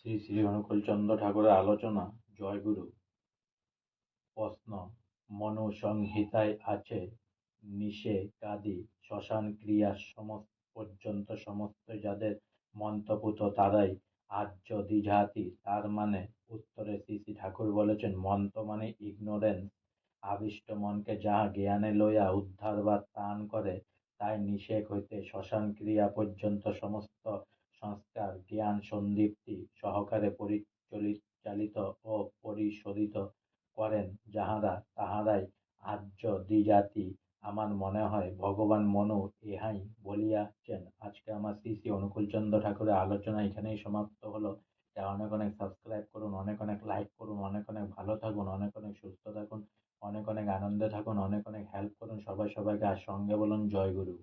শ্রী শ্রী অনুকূলচন্দ্র ঠাকুরের আলোচনা। জয়গুরু। প্রশ্ন: মনু সংহিতায় আছে নিষেকাদি শ্মশান ক্রিয়া পর্যন্ত সমস্ত যাদের মন্ত্রপুত তারাই আর্য দ্বিজাতি, তার মানে? উত্তরে শ্রী শ্রী ঠাকুর বলেছেন, মন্ত্র মানে ইগনোরেন্স, আবিষ্ট মনকে যাহা জ্ঞানে লইয়া উদ্ধার বা ত্রাণ করে, তাই নিষেক হইতে শ্মশান ক্রিয়া পর্যন্ত সমস্ত সংস্কার জ্ঞান সন্দীপ্তি সহকারে পরিচালিত ও পরিশোধিত করেন যাহারা, তাহারাই আর্য দ্বিজাতি। আমার মনে হয় ভগবান মনু ইহাই বলিয়াছেন। আজকে আমার শ্রী শ্রী অনুকূলচন্দ্র ঠাকুরের আলোচনা এখানেই সমাপ্ত হলো। অনেক অনেক সাবস্ক্রাইব করুন, অনেক অনেক লাইক করুন, অনেক অনেক ভালো থাকুন, অনেক অনেক সুস্থ থাকুন, অনেক অনেক আনন্দে থাকুন, অনেক অনেক হেল্প করুন সবাই সবাইকে। আর সঙ্গে বলুন জয় গুরু।